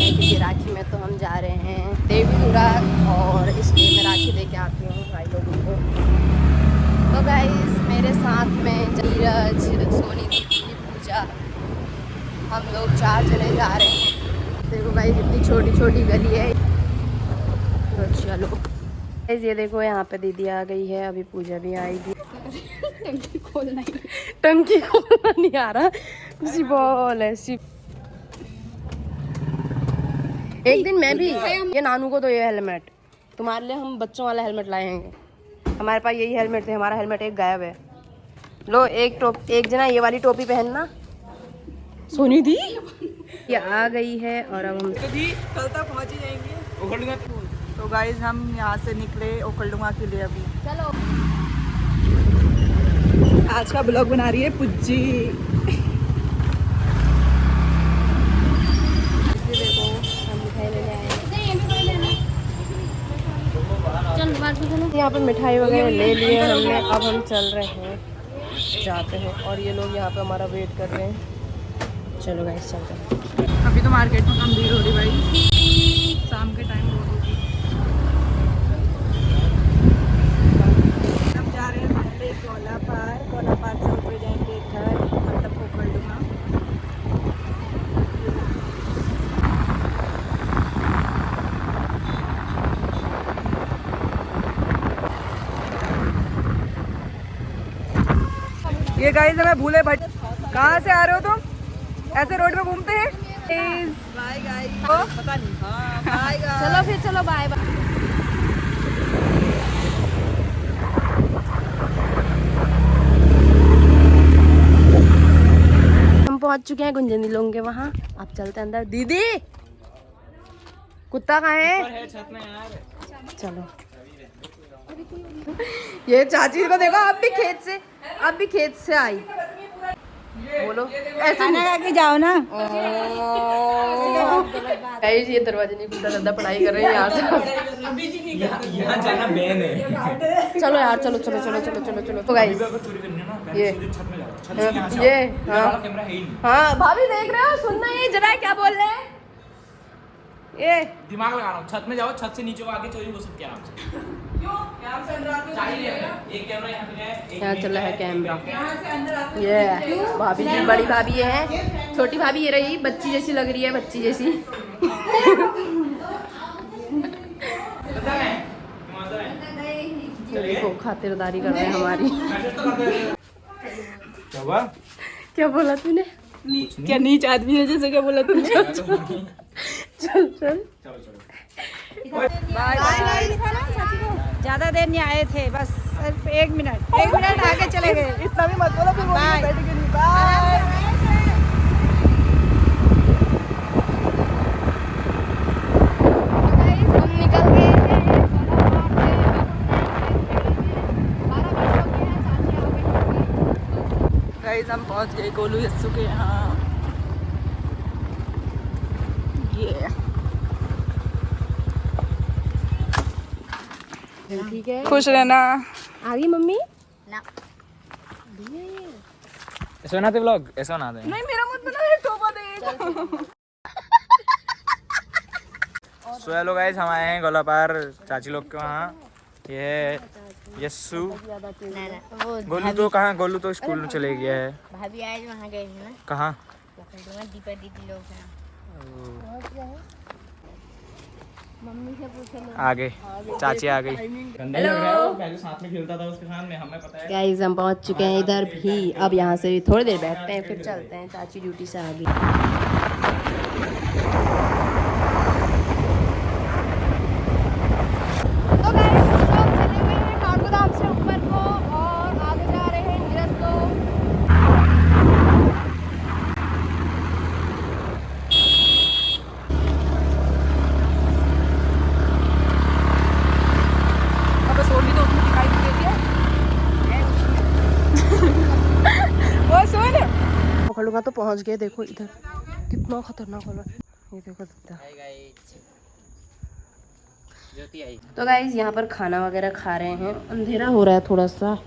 हैं क्योंकि राखी में तो हम जा रहे हैं देवीपुरा और इसलिए मैं राखी दे के आती हूँ भाई लोगों को। तो गाइस मेरे साथ में नीरज, सोनी दीदी, पूजा, हम लोग 4 जने जा रहे हैं। देखो भाई कितनी छोटी छोटी गली है। तो चलो गाइस ये देखो यहाँ पे दीदी आ गई है, अभी पूजा भी आएगी। टंकी खोलना नहीं आ रहा, बॉल है सिर्फ। एक दिन मैं भी ये नानू को दो ये हेलमेट, तुम्हारे लिए हम बच्चों वाला हेलमेट लाएंगे। हमारे पास यही हेलमेट थे, हमारा हेलमेट एक गायब है। लो एक जना ये वाली टोपी पहनना। सोनी दी ये आ गई है और अब हम कल तक पहुंच ही जाएंगे। तो गाइज हम यहाँ से निकले ओखलडुंगा के लिए अभी। चलो आज का ब्लॉग बना रही है पुज्जी। देखो हम मिठाई लेने आए हैं। यहाँ पर मिठाई वगैरह ले लिए हमने, अब हम चल रहे हैं, जाते हैं। और ये लोग यहाँ पे हमारा वेट कर रहे हैं। चलो गाइस चलते हैं। अभी तो मार्केट में कम भीड़ हो रही भाई, शाम के टाइम बहुत होगी। हम जा रहे हैं पहले कोला पार से ऊपर जाएंगे घर, मतलब ओखलडुंगा। ये गाइस हमें भूले भट, कहाँ से आ रहे हो तुम? ऐसे रोड में घूमते हैं। बाय गाइस, पता नहीं। हाँ बाय गाइस, चलो फिर चलो बाय बाय। हम पहुंच चुके हैं गुंजनी लोगों के वहाँ, अब चलते हैं अंदर। दीदी कुत्ता कहाँ है? छत में यार। चलो ये चाची को देखो, अब भी खेत से आई। बोलो ऐसे खाना खा के जाओ ना। गाइस ये दरवाजे नहीं खुलता, दादा पढ़ाई कर रहे हैं यहाँ से। यहाँ जाना बैन है। चलो यार चलो चलो चलो चलो चलो चलो। तो गाइस ये छत में जाओ, छत से यहाँ से ये आओ। हाँ कैमरा है ही नहीं। हाँ भाभी देख रहे हो, सुनना ये जरा क्या बोल रहे हैं ये। दिमाग लगा रहा हूँ, छत में जाओ, छत से नीचे को आगे चोरी हो सकती है आराम से। क्यों? यहाँ से अंदर आके चाहिए एक कैमरा यहाँ पे है, यहाँ चल रहा है कैमरा। यहाँ से अंदर आके ये भाभी जी, बड़ी भाभी ये है, छोटी भाभी ये रही, बच्ची जैसी लग रही है, बच्ची जैसी। देखो खातिरदारी कर रहे हैं हमारी। क्या बोला तूने? क्या नीच आदमी है जैसे, क्या बोला तुमने? चल चल ज्यादा देर नहीं आए थे, बस सिर्फ 1 मिनट आगे चले गए। इतना भी मत बोलो, फिर बैठेंगे नहीं। बाय। हम निकल गए हैं। गाइस हम पहुंच गए गोलू यस्सू के यहाँ। ये ठीक है, खुश रहना। आ गई मम्मी ना। ऐसे बनाते व्लॉग, ऐसे बनाते हैं। नहीं मेरा मत बना, टोपा दे। सो हेलो गाइस, हम आए हैं गोलापार चाची लोग के वहाँ। ये है यस्सू। गोलू तो कहाँ, गोलू तो स्कूल में चले गया है। भाभी आज वहाँ गए हैं ना, कहाँ? दीपा दीदी लोग हैं। मम्मी से पूछे लो। आगे चाची आ गई। पहले साथ में खेलता था उसके साथ में, हमें पता है। गाइस हम पहुंच चुके हैं इधर भी, अब यहाँ से थोड़ी देर बैठते हैं फिर चलते हैं। चाची ड्यूटी से आ गई। तो गाइस हम लोग चले गए हैं ठाकुरधाम से ऊपर को और आगे जा रहे हैं नीरज को। अब सोनी तो उसमें दिखाई नहीं देती है। वो सुन, पकड़ूंगा तो पहुंच गए। देखो इधर कितना खतरनाक वाला, ये देखो दिखता। तो गाइस यहाँ पर खाना वगैरह खा रहे हैं, अंधेरा हो रहा है थोड़ा सा,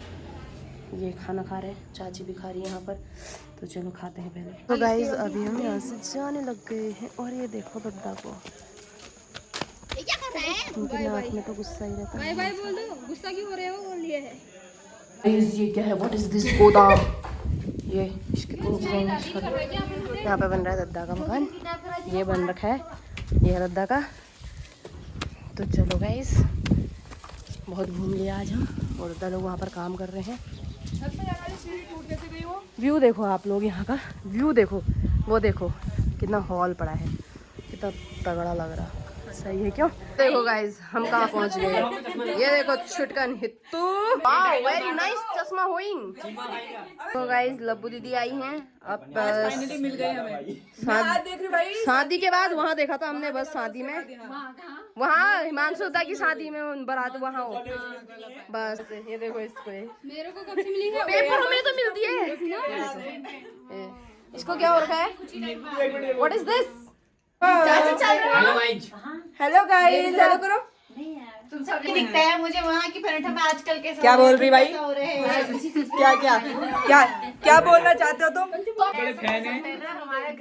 ये खाना खा रहे हैं, चाची भी खा रही है यहाँ पर। तो चलो खाते हैं पहले। तो गाइस अभी हम यहाँ से जाने लग गए हैं और ये देखो दद्दा को, उनके नाक में तो गुस्सा ही रहता है। बाय बोल दो, गुस्सा क्यों हो रहे हो? बोल लिए है ये क्या है? व्हाट इज दिस गोदाम? ये इसके यहाँ पे बन रहा है दद्दा का मकान, ये बन रखा है, ये है दद्दा का। तो चलो गाइस बहुत घूम लिया आज हम, और दद्दा लोग वहाँ पर काम कर रहे हैं। व्यू देखो आप लोग, यहाँ का व्यू देखो, वो देखो कितना हॉल पड़ा है, कितना तगड़ा लग रहा। सही है क्यों? देखो गाइस हम कहाँ पहुँच गए। ये देखो छुटकन हित्तू, वाह वेरी नाइस चश्मा होइंग। तो गाइस लब्बू दीदी आई हैं अब, फाइनली मिल गए हमें। शादी के बाद वहाँ देखा था हमने, बस शादी में वहाँ हिमांशु दा की शादी में बारात वहाँ हो, बस ये देखो इसको। मेरे को कब से मिली है? पेपर में तो मिलती है। इसको क्या हो रखा है? What is this? Hello guys, hello करो। तुम सब दिखता है मुझे वहाँ की पराठा में आजकल के क्या बोल रही भाई? हो रहे हैं क्या क्या क्या क्या बोलना चाहते हो तुम?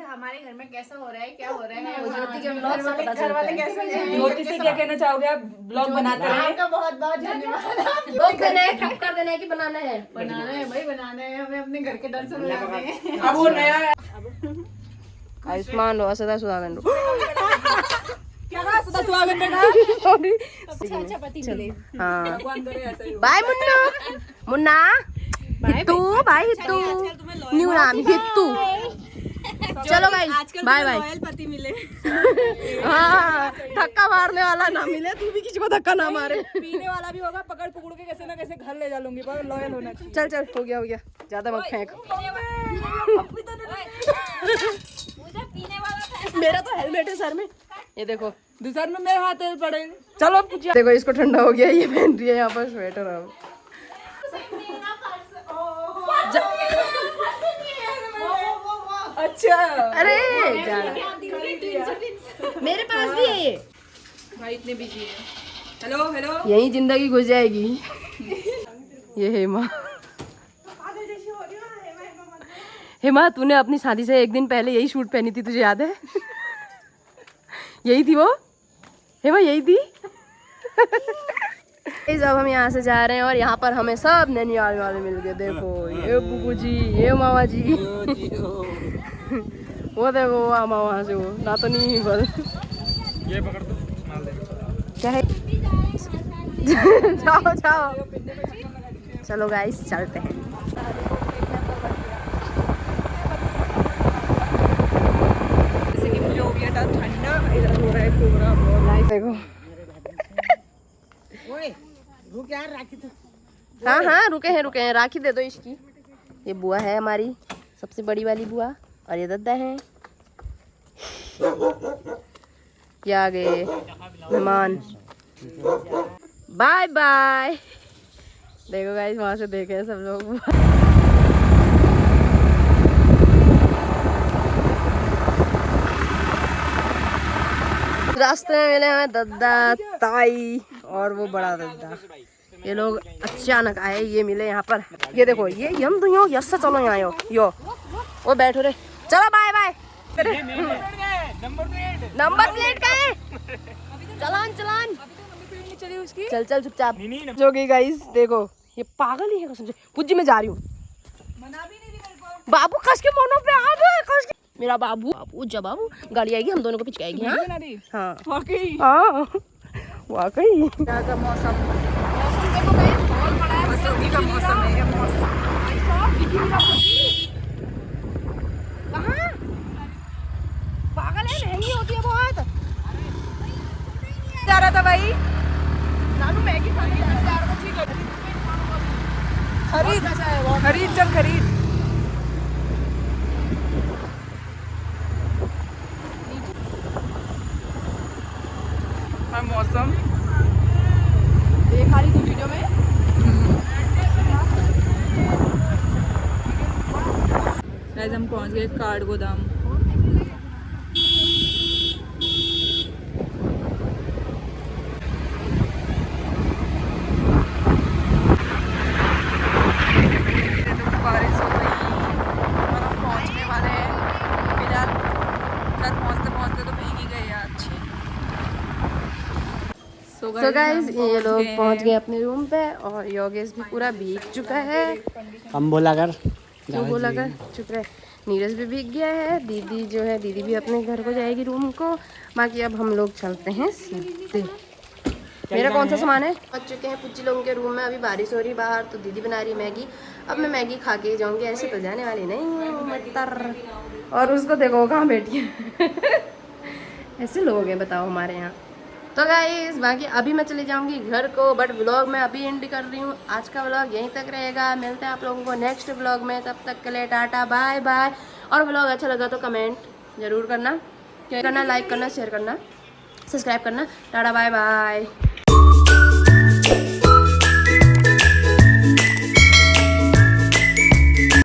हमारे घर में कैसा हो रहा है, क्या हो रहा है, घर वाले कैसे हैं? ज्योति से क्या कहना चाहोगे? आप ब्लॉग बनाते रहे। आपका बहुत बहुत धन्यवाद। ठप कर देना है कि बनाना है? बनाना है भाई, बनाना है, हमें अपने घर के दर्शन हो जाते हैं। अब वो नया आयुष्मान रो, सदा सुहागन रो। क्या सदा स्वागत है ना? अच्छा पति मिले। हाँ bye Munna, Munna Hittu, bye Hittu, new नाम हित्तू। चलो गाइस बाय बाय। पति मिले। हाँ धक्का मारने वाला ना मिले, तू भी किसी को धक्का ना मारे। पीने वाला भी होगा, पकड़ पकड़ के कैसे ना कैसे घर ले जा लूंगी, पर लॉयल होना चाहिए। चल चल हो गया, ज्यादा मत फेंक। मेरा तो हेलमेट है सर में, ये देखो दूसरा में मेरे हाथ पड़े। चलो देखो इसको ठंडा हो गया, ये पहन रही है यहाँ पर स्वेटर। अब अच्छा अरे मेरे पास भी है ये। भाई इतने बिजी है। हेलो हेलो, यही जिंदगी गुजर जाएगी। ये हेमा, हेमा तूने अपनी शादी से एक दिन पहले यही सूट पहनी थी, तुझे याद है? यही थी वो हेमा, यही थी। अब हम यहाँ से जा रहे हैं और यहाँ पर हमें सब नैनीताल वाले मिल गए। देखो ये बुबू जी, ये मामा जी, वो देखो वो मामा वहाँ से, वो ना तो नहीं पर ये पकड़ दो, माल दे। क्या है? जाओ जाओ, चलो गाइस चलते हैं। जैसे कि मुझे हो गया था ठंडा, इधर हो रहा है कोहरा बहुत। देखो रुक यार, राखी तो हाँ हाँ रुके हैं, राखी दे दो इसकी। ये बुआ है हमारी सबसे बड़ी वाली बुआ, और ये दद्दा है। ये आ गए मेहमान, बाय बाय। देखो गाइस वहां से देखे सब लोग। रास्ते में मिले हमें दद्दा, ताई और वो बड़ा दद्दा। ये लोग अचानक आए, ये मिले यहाँ पर। ये देखो ये हम तो यो यस से चलो यहाँ यो वो बैठो रे, चलो बाय बाय। नंबर प्लेट का है, चलान चली उसकी। चल चल चुपचाप। जो गई गाइस देखो, ये पागल ही है कसम से। पुज्जी मैं जा रही हूँ, मना भी नहीं दी मेरे को। बाबू कस के मोनो पे आ गए, कस के। मेरा बाबू जब बाबू गाड़ी आएगी हम दोनों को पिचकाएगी। हाँ हाँ वाकई हाँ वाकई। क्या का मौसम, मौसमी का मौसम है ये मौसम। कहाँ पागल है, महंगी होती है बहुत। जा रहा था भाई, नानू मैगी खाने जा रहा था। खरीद चल खरीद। मौसम देखा रही थी वीडियो में। हम पहुंच गए कार्ड गोदाम। सो गाइस ये लोग पहुंच गए अपने रूम पे और योगेश भी पूरा भीग चुका है। हम बोला कर क्यों बोला कर, चुप रहे। नीरज भी भीग गया है। दीदी जो है, दीदी भी अपने घर को जाएगी रूम को। बाकी अब हम लोग चलते हैं सीधे। मेरा कौन सा सामान है? पहुंच चुके हैं पुच्ची लोगों के रूम में। अभी बारिश हो रही बाहर तो दीदी बना रही मैगी। अब मैं मैगी खा के जाऊंगी, ऐसे तो जाने वाली नहीं हूँ मतर। और उसको देखो कहाँ बैठी है। ऐसे लोग हैं बताओ हमारे यहाँ। तो गाइस बाकी अभी मैं चली जाऊंगी घर को, बट व्लॉग मैं अभी एंड कर रही हूँ। आज का व्लॉग यहीं तक रहेगा। मिलते हैं आप लोगों को नेक्स्ट व्लॉग में। तब तक के लिए टाटा बाय बाय। और व्लॉग अच्छा लगा तो कमेंट जरूर करना, लाइक करना, शेयर करना, सब्सक्राइब करना। Tata bye bye.